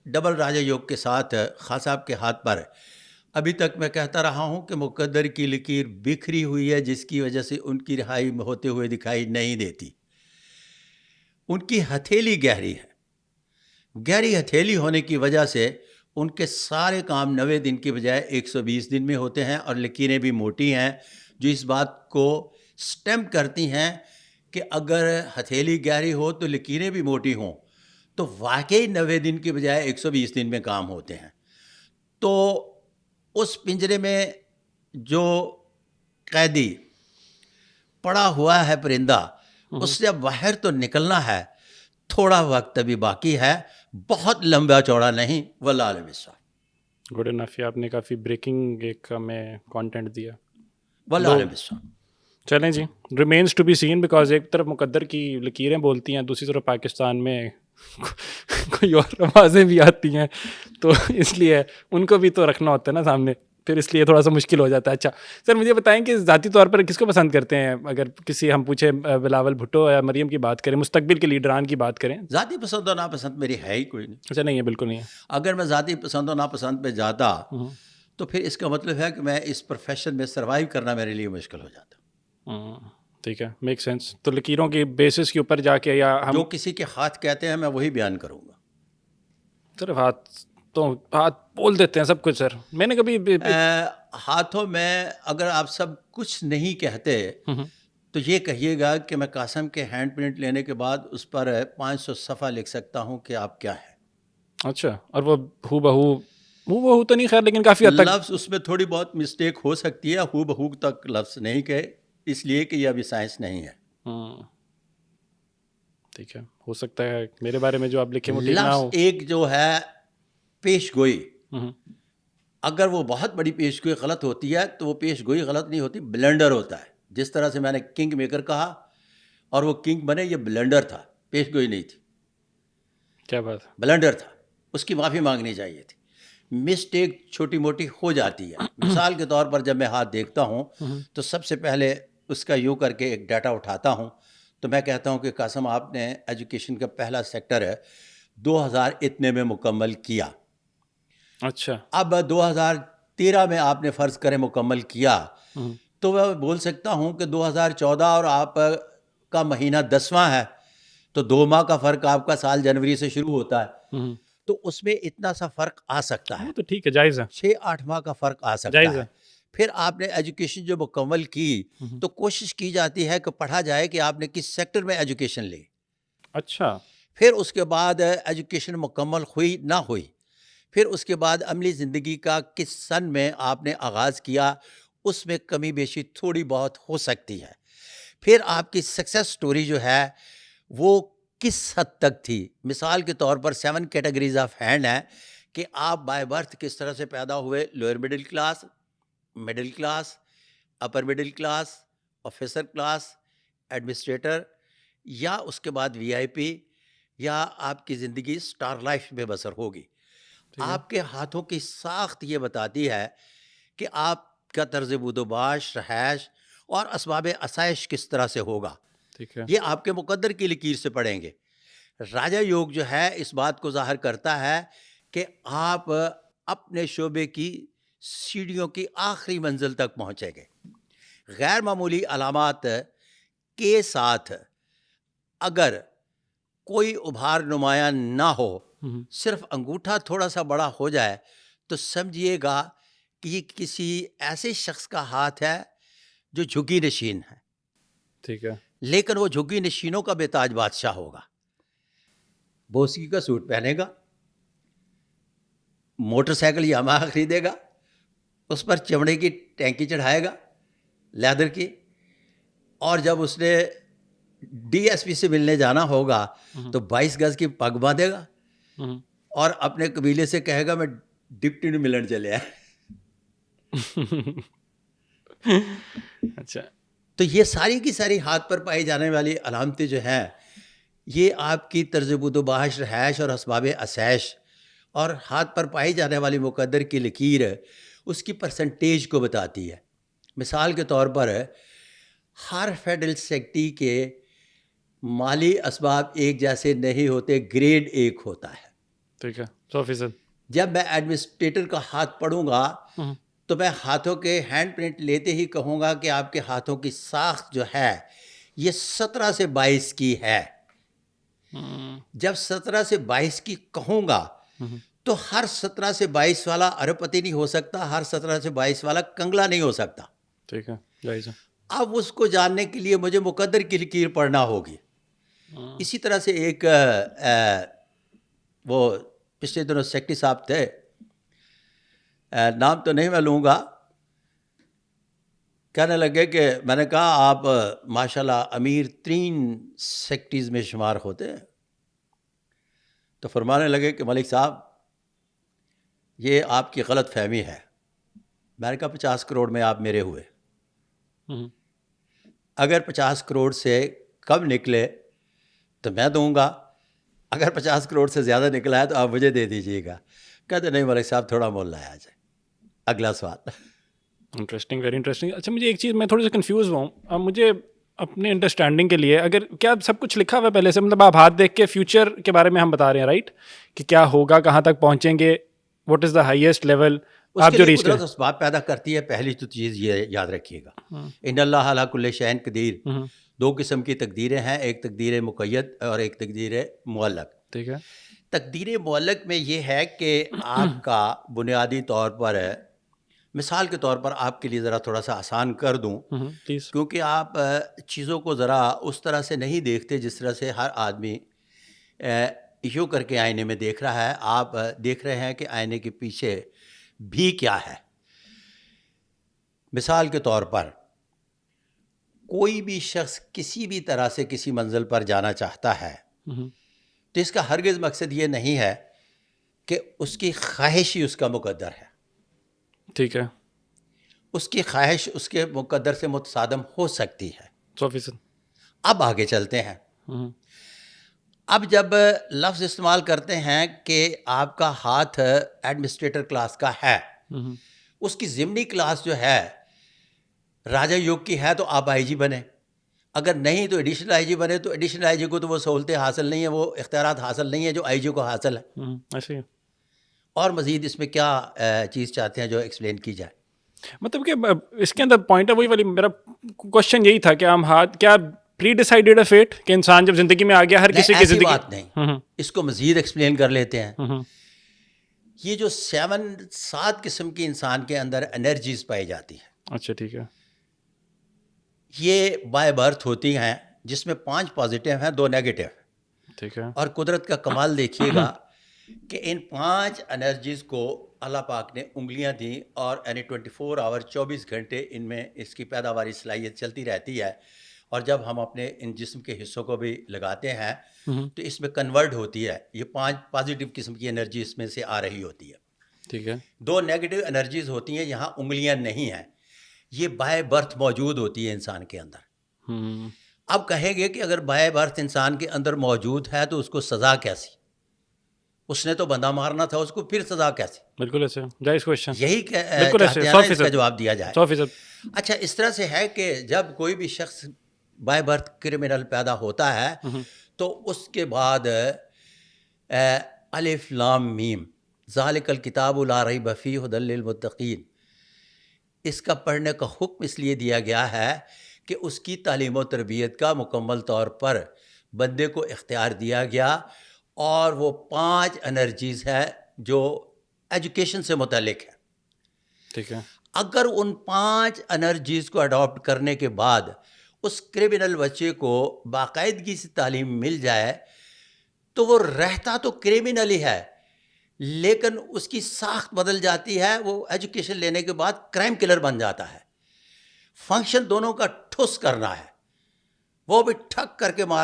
Double راجہ یوگ کے ساتھ خان صاحب کے ہاتھ پر ابھی تک میں کہتا رہا ہوں کہ مقدر کی لکیر بکھری ہوئی ہے، جس کی وجہ سے ان کی رہائی ہوتے ہوئے دکھائی نہیں دیتی. ان کی ہتھیلی گہری ہے، گہری ہتھیلی ہونے کی وجہ سے ان کے سارے کام 90 دن کی بجائے 120 دن میں ہوتے ہیں، اور لکیریں بھی موٹی ہیں جو اس بات کو سٹیمپ کرتی ہیں کہ اگر ہتھیلی گہری ہو تو لکیریں بھی موٹی ہوں تو واقعی 90 دن کی بجائے 120 دن میں کام ہوتے ہیں. تو اس پنجرے میں جو قیدی پڑا ہوا ہے پرندہ، اس سے اب باہر تو نکلنا ہے، تھوڑا وقت ابھی باقی ہے، بہت لمبا چوڑا نہیں. واللہ عالم الصواب. Good enough. آپ نے کافی بریکنگ ایک ہمیں کانٹینٹ دیا. واللہ عالم الصواب. چلیں جی، remains to be seen, because ایک طرف مقدر کی لکیریں بولتی ہیں، دوسری طرف پاکستان میں کوئی اور آوازیں بھی آتی ہیں، تو اس لیے ان کو بھی تو رکھنا ہوتا ہے نا سامنے، پھر اس لیے تھوڑا سا مشکل ہو جاتا ہے. اچھا سر، مجھے بتائیں کہ ذاتی طور پر کس کو پسند کرتے ہیں؟ اگر کسی ہم پوچھیں بلاول بھٹو یا مریم کی بات کریں، مستقبل کے لیڈران کی بات کریں. ذاتی پسند و ناپسند میری ہے ہی کوئی نہیں. اچھا، نہیں ہے، بالکل نہیں ہے. اگر میں ذاتی پسند و ناپسند پہ جاتا تو پھر اس کا مطلب ہے کہ میں اس پروفیشن میں سروائیو کرنا میرے لیے مشکل ہو جاتا. ٹھیک ہے، میک سینس. تو لکیروں کی بیسس کے اوپر جا کے، یا ہم جو کسی کے ہاتھ کہتے ہیں میں وہی بیان کروں گا. صرف ہاتھ بول دیتے ہیں سب کچھ. سر میں نے کبھی ہاتھوں میں اگر آپ سب کچھ نہیں کہتے تو یہ کہیے گا کہ میں قاسم کے ہینڈ پرنٹ لینے کے بعد اس پر 500 صفحہ لکھ سکتا ہوں کہ آپ کیا ہے. اچھا، اور وہ ہو بہو تو نہیں، خیر، لیکن کافی حد تک لفظ اس میں تھوڑی بہت مسٹیک ہو سکتی ہے. ہو بہو تک لفظ نہیں کہے، اس لیے کہ یہ ابھی سائنس نہیں ہے. ٹھیک ہے، ہو سکتا ہے میرے بارے میں جو آپ لکھیں وہ ٹھیک نہ لفظ ہو. ایک جو ہے پیش گوئی، اگر وہ بہت بڑی پیش گوئی غلط ہوتی ہے تو وہ پیش گوئی غلط نہیں ہوتی، بلنڈر ہوتا ہے. جس طرح سے میں نے کنگ میکر کہا اور وہ کنگ بنے، یہ بلنڈر تھا، پیش گوئی نہیں تھی. کیا بات ہے، بلنڈر تھا، اس کی معافی مانگنی چاہیے تھی. مسٹیک چھوٹی موٹی ہو جاتی ہے. مثال کے طور پر جب میں ہاتھ دیکھتا ہوں تو سب سے پہلے اس کا یوں کر کے ایک ڈیٹا اٹھاتا ہوں تو میں کہتا ہوں کہ قاسم آپ نے ایجوکیشن کا پہلا سیکٹر ہے 2000 اتنے میں مکمل کیا. اچھا، اب 2013 میں آپ نے فرض کرے مکمل کیا تو میں بول سکتا ہوں کہ 2014 اور آپ کا مہینہ 10واں ہے تو 2 ماہ کا فرق آپ کا سال جنوری سے شروع ہوتا ہے، تو اس میں اتنا سا فرق آ سکتا ہے. وہ تو ٹھیک ہے، جائز ہے. 6-8 ماہ کا فرق آ سکتا ہے. پھر آپ نے ایجوکیشن جو مکمل کی تو کوشش کی جاتی ہے کہ پڑھا جائے کہ آپ نے کس سیکٹر میں ایجوکیشن لی. اچھا، پھر اس کے بعد ایجوکیشن مکمل ہوئی نہ ہوئی، پھر اس کے بعد عملی زندگی کا کس سن میں آپ نے آغاز کیا، اس میں کمی بیشی تھوڑی بہت ہو سکتی ہے. پھر آپ کی سکسیس سٹوری جو ہے وہ کس حد تک تھی. مثال کے طور پر 7 کیٹیگریز آف ہینڈ ہیں کہ آپ بائی برتھ کس طرح سے پیدا ہوئے، lower middle class, middle class, upper middle class, officer class, administrator, یا اس کے بعد وی آئی پی، یا آپ کی زندگی سٹار لائف میں بسر ہوگی. آپ کے ہاتھوں کی ساخت یہ بتاتی ہے کہ آپ کا طرز بود و باش، رہائش اور اسباب آسائش کس طرح سے ہوگا. یہ آپ کے مقدر کی لکیر سے پڑھیں گے. راجہ یوگ جو ہے اس بات کو ظاہر کرتا ہے کہ آپ اپنے شعبے کی سیڑھیوں کی آخری منزل تک پہنچے گے. غیر معمولی علامات کے ساتھ اگر کوئی ابھار نمایاں نہ ہو، صرف انگوٹھا تھوڑا سا بڑا ہو جائے تو سمجھیے گا کہ یہ کسی ایسے شخص کا ہاتھ ہے جو جھگی نشین ہے. ٹھیک ہے، لیکن وہ جھگی نشینوں کا بے تاج بادشاہ ہوگا. بوسکی کا سوٹ پہنے گا، موٹر سائیکل یاماہا خریدے گا، اس پر چمڑے کی ٹینکی چڑھائے گا لیدر کی، اور جب اس نے ڈی ایس پی سے ملنے جانا ہوگا تو 22 گز کی پگ باندھے گا اور اپنے قبیلے سے کہے گا میں ڈپٹی نے ملن چلے آئے. اچھا، تو یہ ساری کی ساری ہاتھ پر پائی جانے والی علامتیں جو ہیں یہ آپ کی طرز بود و باش، رہائش اور اسباب آسائش اور ہاتھ پر پائی جانے والی مقدر کی لکیر اس کی پرسنٹیج کو بتاتی ہے. مثال کے طور پر ہر فیڈرل سیکٹری کے مالی اسباب ایک جیسے نہیں ہوتے، گریڈ 1 ہوتا ہے. ٹھیک ہے 100%. جب میں ایڈمنسٹریٹر کا ہاتھ پڑھوں گا تو میں ہاتھوں کے ہینڈ پرنٹ لیتے ہی کہوں گا کہ آپ کے ہاتھوں کی ساخت جو ہے یہ 17 سے 22 کی ہے. جب 17 سے 22 کی کہوں گا تو ہر 17 سے 22 والا ارب پتی نہیں ہو سکتا, ہر 17 سے 22 والا کنگلا نہیں ہو سکتا. ٹھیک ہے, جائز ہے. اب اس کو جاننے کے لیے مجھے مقدر کی لکیر پڑھنا ہوگی. اسی طرح سے ایک وہ پچھلے دنوں سیکٹری صاحب تھے, نام تو نہیں میں لوں گا, کہنے لگے کہ میں نے کہا آپ ماشاءاللہ امیر ترین سیکٹریز میں شمار ہوتے ہیں. تو فرمانے لگے کہ ملک صاحب یہ آپ کی غلط فہمی ہے. میں نے کہا 50 کروڑ میں آپ میرے ہوئے, اگر 50 کروڑ سے کم نکلے تو میں دوں گا, اگر 50 کروڑ سے زیادہ نکلا ہے تو آپ مجھے دے دیجیے گا. کہتے نہیں ملک صاحب تھوڑا مول لایا جائے. اگلا سوال. Interesting, very interesting. اچھا مجھے ایک چیز, میں تھوڑا سا کنفیوز ہوا ہوں. اب مجھے اپنے انڈرسٹینڈنگ کے لیے اگر کیا سب کچھ لکھا ہوا ہے پہلے سے, مطلب آپ ہاتھ دیکھ کے فیوچر کے بارے میں ہم بتا رہے ہیں رائٹ, کہ کیا ہوگا, کہاں تک پہنچیں گے, what is the highest level آپ جو ریچ کریں. اسباب پیدا کرتی ہے. پہلی تو چیز یہ یاد رکھیے گا, ان اللہ علی کل شیء قدیر. 2 قسم کی تقدیریں ہیں, ایک تقدیر مقید اور ایک تقدیر معلق. ٹھیک ہے. تقدیر معلق میں یہ ہے کہ آپ کا بنیادی طور پر, مثال کے طور پر آپ کے لیے ذرا تھوڑا سا آسان کر دوں, کیونکہ آپ چیزوں کو ذرا اس طرح سے نہیں دیکھتے جس طرح سے ہر آدمی یوں کر کے آئینے میں دیکھ رہا ہے. آپ دیکھ رہے ہیں کہ آئینے کے پیچھے بھی کیا ہے. مثال کے طور پر کوئی بھی شخص کسی بھی طرح سے کسی منزل پر جانا چاہتا ہے تو اس کا ہرگز مقصد یہ نہیں ہے کہ اس کی خواہش ہی اس کا مقدر ہے. ٹھیک ہے. اس کی خواہش اس کے مقدر سے متصادم ہو سکتی ہے. 100%. اب آگے چلتے ہیں. اب جب لفظ استعمال کرتے ہیں کہ آپ کا ہاتھ ایڈمنسٹریٹر کلاس کا ہے, اس کی ضمنی کلاس جو ہے راجہ یوگ کی ہے تو آپ آئی جی بنے, اگر نہیں تو ایڈیشنل آئی جی بنے. تو ایڈیشنل آئی جی کو تو وہ سہولتیں حاصل نہیں ہیں, وہ اختیارات حاصل نہیں ہیں جو آئی جی کو حاصل ہے. ایسے. اور مزید اس میں کیا چیز چاہتے ہیں جو ایکسپلین کی جائے؟ مطلب کہ اس کے اندر پوائنٹ ہے وہی والی, میرا کوشچن یہی تھا کہ ہم ہاتھ کیا پری ڈیسائیڈیڈ ہے فیٹ کہ انسان جب زندگی میں آ گیا ہر کسی کی زندگی. بات نہیں, اس کو مزید ایکسپلین کر لیتے ہیں. یہ جو 7 قسم کی انسان کے اندر انرجیز پائی جاتی ہیں. اچھا ٹھیک ہے. یہ بائی برتھ ہوتی ہیں جس میں 5 پازیٹیو ہیں 2 نیگیٹو. ٹھیک ہے. اور قدرت کا کمال دیکھیے گا کہ ان 5 انرجیز کو اللہ پاک نے انگلیاں دیں اور یعنی 24 آور 24 گھنٹے ان میں اس کی پیداواری صلاحیت چلتی رہتی ہے. اور جب ہم اپنے ان جسم کے حصوں کو بھی لگاتے ہیں تو اس میں کنورٹ ہوتی ہے. یہ 5 پازیٹیو قسم کی انرجی اس میں سے آ رہی ہوتی ہے. ٹھیک ہے. 2 نیگیٹو انرجیز ہوتی ہیں, یہاں انگلیاں نہیں ہیں, یہ بائی برتھ موجود ہوتی ہے انسان کے اندر. اب کہیں گے کہ اگر بائی برتھ انسان کے اندر موجود ہے تو اس کو سزا کیسی؟ اس نے تو بندہ مارنا تھا, اس کو پھر سزا کیسی؟ بالکل ایسے جائز کوشچن. یہی چاہتے ہیں اس کا جواب دیا جائے. 100%. اچھا اس طرح سے ہے کہ جب کوئی بھی شخص بائی برتھ کرمنل پیدا ہوتا ہے تو اس کے بعد الف لام میم ذالک الکتاب لا ریب فیہ ھدی للمتقین, اس کا پڑھنے کا حکم اس لیے دیا گیا ہے کہ اس کی تعلیم و تربیت کا مکمل طور پر بندے کو اختیار دیا گیا. اور وہ 5 انرجیز ہے جو ایجوکیشن سے متعلق ہے. ٹھیک ہے. اگر ان 5 انرجیز کو اڈاپٹ کرنے کے بعد اس کرمنل بچے کو باقاعدگی سے تعلیم مل جائے تو وہ رہتا تو کرمنل ہی ہے لیکن اس کی ساخت بدل جاتی ہے. وہ ایجوکیشن لینے کے بعد کرائم کلر بن جاتا ہے. فنکشن دونوں کا ٹھس کرنا ہے, وہ بھی ٹھک کر کے مار